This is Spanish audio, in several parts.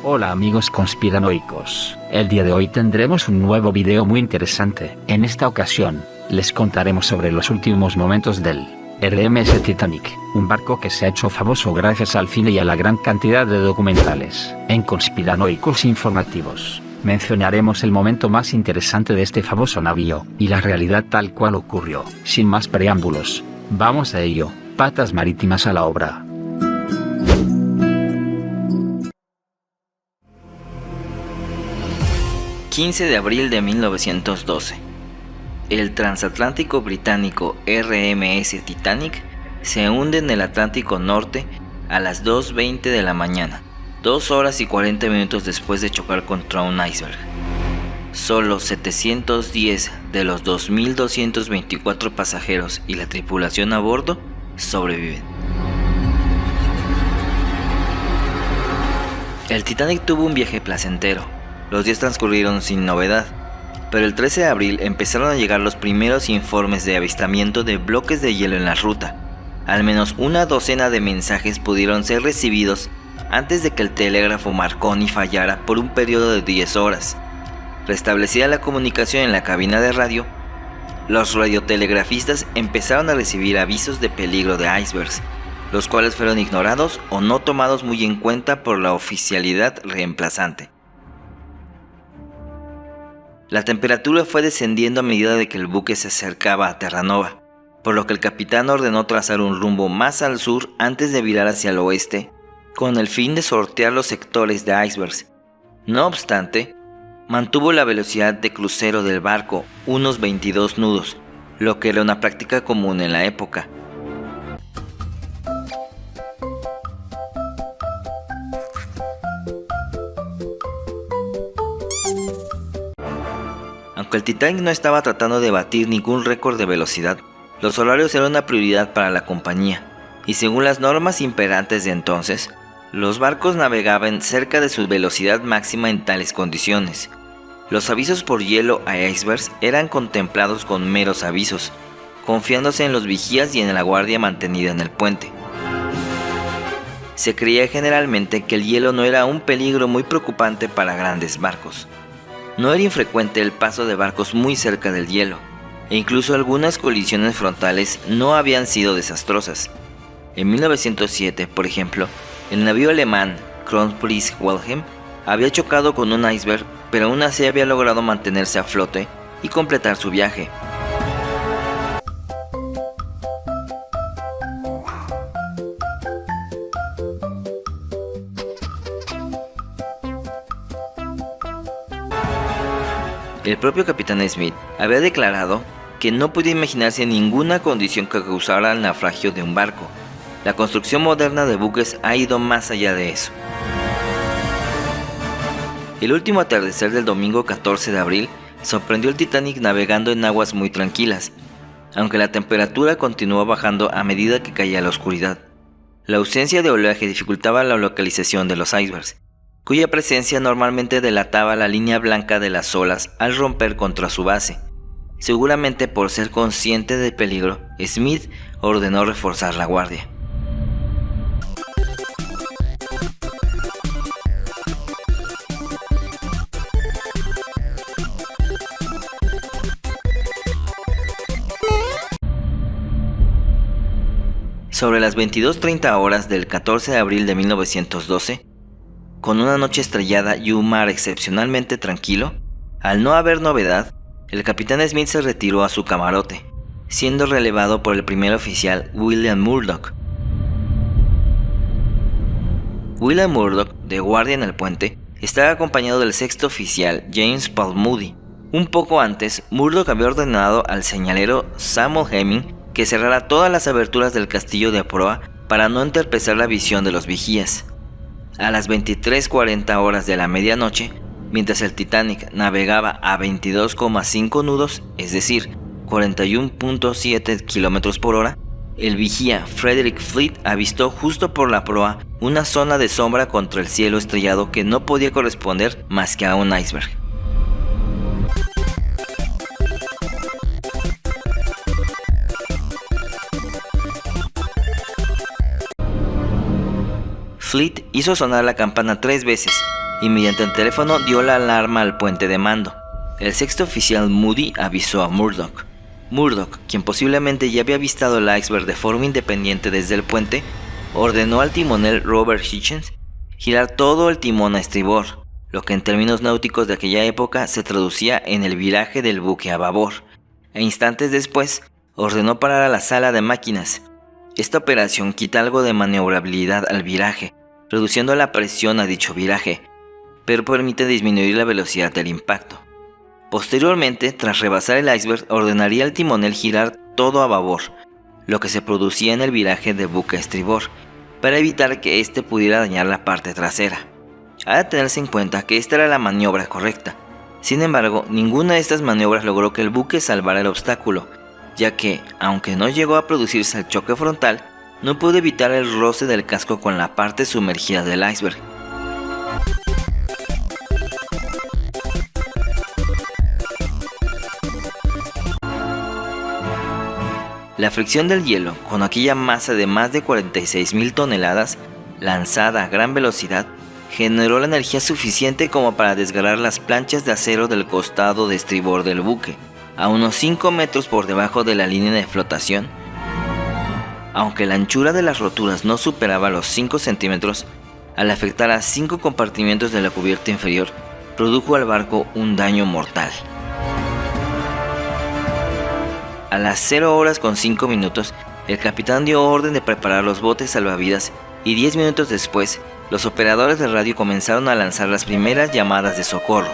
Hola amigos conspiranoicos, el día de hoy tendremos un nuevo video muy interesante. En esta ocasión, les contaremos sobre los últimos momentos del RMS Titanic, un barco que se ha hecho famoso gracias al cine y a la gran cantidad de documentales. En Conspiranoicos Informativos, mencionaremos el momento más interesante de este famoso navío, y la realidad tal cual ocurrió. Sin más preámbulos, vamos a ello, patas marítimas a la obra. ...15 de abril de 1912... el transatlántico británico RMS Titanic se hunde en el Atlántico Norte a las 2:20 de la mañana, 2 horas y 40 minutos después de chocar contra un iceberg. Solo 710 de los 2.224 pasajeros y la tripulación a bordo sobreviven. El Titanic tuvo un viaje placentero. Los días transcurrieron sin novedad, pero el 13 de abril empezaron a llegar los primeros informes de avistamiento de bloques de hielo en la ruta. Al menos una docena de mensajes pudieron ser recibidos antes de que el telégrafo Marconi fallara por un periodo de 10 horas. Restablecida la comunicación en la cabina de radio, los radiotelegrafistas empezaron a recibir avisos de peligro de icebergs, los cuales fueron ignorados o no tomados muy en cuenta por la oficialidad reemplazante. La temperatura fue descendiendo a medida de que el buque se acercaba a Terranova, por lo que el capitán ordenó trazar un rumbo más al sur antes de virar hacia el oeste, con el fin de sortear los sectores de icebergs. No obstante, mantuvo la velocidad de crucero del barco unos 22 nudos, lo que era una práctica común en la época. Aunque el Titanic no estaba tratando de batir ningún récord de velocidad, los horarios eran una prioridad para la compañía, y según las normas imperantes de entonces, los barcos navegaban cerca de su velocidad máxima en tales condiciones. Los avisos por hielo a icebergs eran contemplados con meros avisos, confiándose en los vigías y en la guardia mantenida en el puente. Se creía generalmente que el hielo no era un peligro muy preocupante para grandes barcos. No era infrecuente el paso de barcos muy cerca del hielo, e incluso algunas colisiones frontales no habían sido desastrosas. En 1907, por ejemplo, el navío alemán Kronprinz Wilhelm había chocado con un iceberg, pero aún así había logrado mantenerse a flote y completar su viaje. El propio capitán Smith había declarado que no podía imaginarse ninguna condición que causara el naufragio de un barco. La construcción moderna de buques ha ido más allá de eso. El último atardecer del domingo 14 de abril sorprendió el Titanic navegando en aguas muy tranquilas, aunque la temperatura continuó bajando a medida que caía la oscuridad. La ausencia de oleaje dificultaba la localización de los icebergs, cuya presencia normalmente delataba la línea blanca de las olas al romper contra su base. Seguramente por ser consciente del peligro, Smith ordenó reforzar la guardia. Sobre las 22:30 horas del 14 de abril de 1912, con una noche estrellada y un mar excepcionalmente tranquilo, al no haber novedad, el capitán Smith se retiró a su camarote, siendo relevado por el primer oficial William Murdoch. William Murdoch, de guardia en el puente, estaba acompañado del sexto oficial James Paul Moody. Un poco antes, Murdoch había ordenado al señalero Samuel Hemming que cerrara todas las aberturas del castillo de proa para no entorpecer la visión de los vigías. A las 23:40 horas de la medianoche, mientras el Titanic navegaba a 22,5 nudos, es decir, 41.7 km por hora, el vigía Frederick Fleet avistó justo por la proa una zona de sombra contra el cielo estrellado que no podía corresponder más que a un iceberg. Fleet hizo sonar la campana 3 veces y mediante el teléfono dio la alarma al puente de mando. El sexto oficial Moody avisó a Murdoch. Murdoch, quien posiblemente ya había avistado el iceberg de forma independiente desde el puente, ordenó al timonel Robert Hichens girar todo el timón a estribor, lo que en términos náuticos de aquella época se traducía en el viraje del buque a babor, e instantes después ordenó parar a la sala de máquinas. Esta operación quita algo de maniobrabilidad al viraje, reduciendo la presión a dicho viraje, pero permite disminuir la velocidad del impacto. Posteriormente, tras rebasar el iceberg, ordenaría al timonel girar todo a babor, lo que se producía en el viraje de buque a estribor, para evitar que éste pudiera dañar la parte trasera. Ha de tenerse en cuenta que esta era la maniobra correcta. Sin embargo, ninguna de estas maniobras logró que el buque salvara el obstáculo, ya que, aunque no llegó a producirse el choque frontal, no pudo evitar el roce del casco con la parte sumergida del iceberg. La fricción del hielo con aquella masa de más de 46.000 toneladas, lanzada a gran velocidad, generó la energía suficiente como para desgarrar las planchas de acero del costado de estribor del buque, a unos 5 metros por debajo de la línea de flotación. Aunque la anchura de las roturas no superaba los 5 centímetros, al afectar a 5 compartimientos de la cubierta inferior, produjo al barco un daño mortal. A las 0:05, el capitán dio orden de preparar los botes salvavidas y 10 minutos después, los operadores de radio comenzaron a lanzar las primeras llamadas de socorro.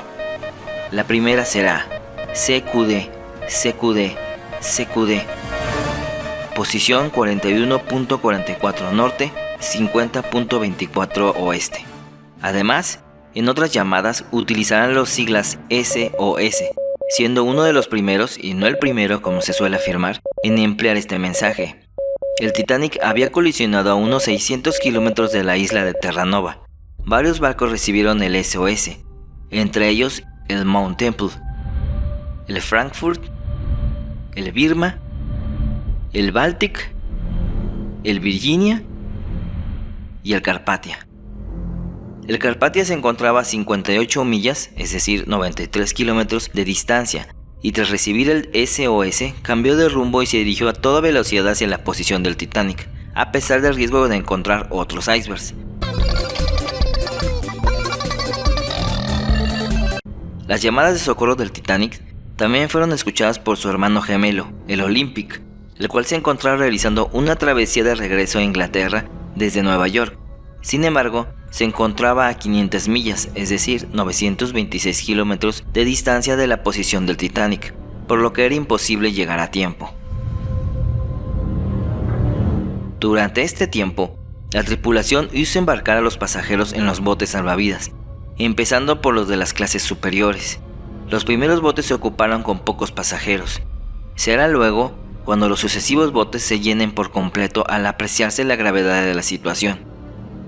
La primera será CQD, CQD, CQD. Posición 41.44 norte, 50.24 oeste. Además, en otras llamadas utilizarán las siglas SOS, siendo uno de los primeros, y no el primero como se suele afirmar, en emplear este mensaje. El Titanic había colisionado a unos 600 kilómetros de la isla de Terranova. Varios barcos recibieron el SOS, entre ellos el Mount Temple, el Frankfurt, el Birma, el Baltic, el Virginia y el Carpathia. El Carpathia se encontraba a 58 millas, es decir, 93 kilómetros de distancia, y tras recibir el SOS, cambió de rumbo y se dirigió a toda velocidad hacia la posición del Titanic, a pesar del riesgo de encontrar otros icebergs. Las llamadas de socorro del Titanic también fueron escuchadas por su hermano gemelo, el Olympic, el cual se encontraba realizando una travesía de regreso a Inglaterra desde Nueva York. Sin embargo, se encontraba a 500 millas, es decir, 926 kilómetros de distancia de la posición del Titanic, por lo que era imposible llegar a tiempo. Durante este tiempo, la tripulación hizo embarcar a los pasajeros en los botes salvavidas, empezando por los de las clases superiores. Los primeros botes se ocuparon con pocos pasajeros. Será luego cuando los sucesivos botes se llenen por completo al apreciarse la gravedad de la situación.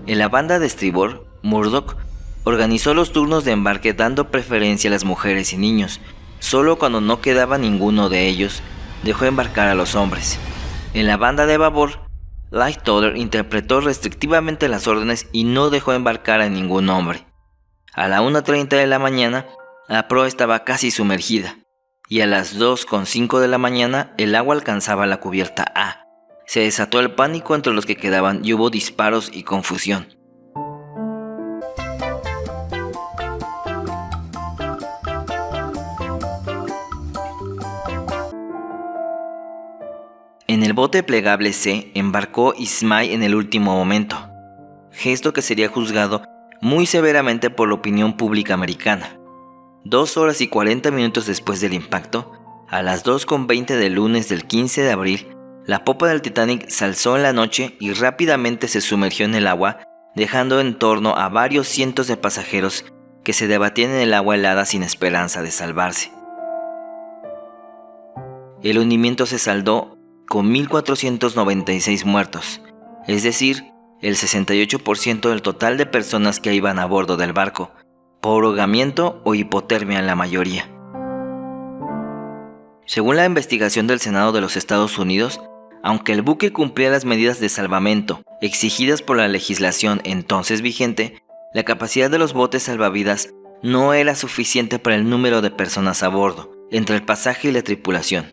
En la banda de estribor, Murdoch organizó los turnos de embarque dando preferencia a las mujeres y niños. Solo cuando no quedaba ninguno de ellos, dejó embarcar a los hombres. En la banda de babor, Lightoller interpretó restrictivamente las órdenes y no dejó embarcar a ningún hombre. A la 1:30 de la mañana, la proa estaba casi sumergida, y a las 2:05 de la mañana el agua alcanzaba la cubierta A. Se desató el pánico entre los que quedaban y hubo disparos y confusión. En el bote plegable C embarcó Ismay en el último momento, gesto que sería juzgado muy severamente por la opinión pública americana. 2 horas y 40 minutos después del impacto, a las 2:20 del lunes del 15 de abril, la popa del Titanic se alzó en la noche y rápidamente se sumergió en el agua, dejando en torno a varios cientos de pasajeros que se debatían en el agua helada sin esperanza de salvarse. El hundimiento se saldó con 1.496 muertos, es decir, el 68% del total de personas que iban a bordo del barco, por ahogamiento o hipotermia en la mayoría. Según la investigación del Senado de los Estados Unidos, aunque el buque cumplía las medidas de salvamento exigidas por la legislación entonces vigente, La capacidad de los botes salvavidas no era suficiente para el número de personas a bordo, entre el pasaje y la tripulación.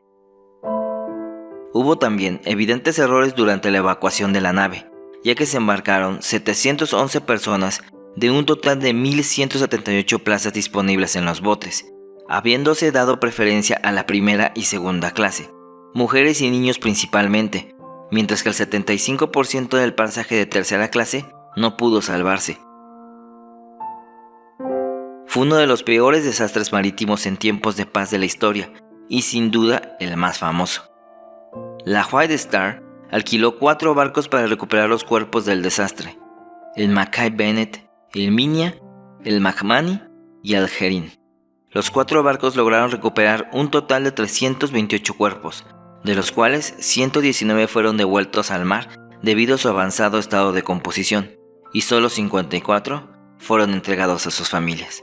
Hubo también evidentes errores durante la evacuación de la nave, ya que se embarcaron 711 personas de un total de 1.178 plazas disponibles en los botes, habiéndose dado preferencia a la primera y segunda clase, mujeres y niños principalmente, mientras que el 75% del pasaje de tercera clase no pudo salvarse. Fue uno de los peores desastres marítimos en tiempos de paz de la historia, y sin duda el más famoso. La White Star alquiló 4 barcos para recuperar los cuerpos del desastre: el Mackay Bennett, el Minya, el McMahon y el Gerin. Los 4 barcos lograron recuperar un total de 328 cuerpos, de los cuales 119 fueron devueltos al mar debido a su avanzado estado de composición, y solo 54 fueron entregados a sus familias.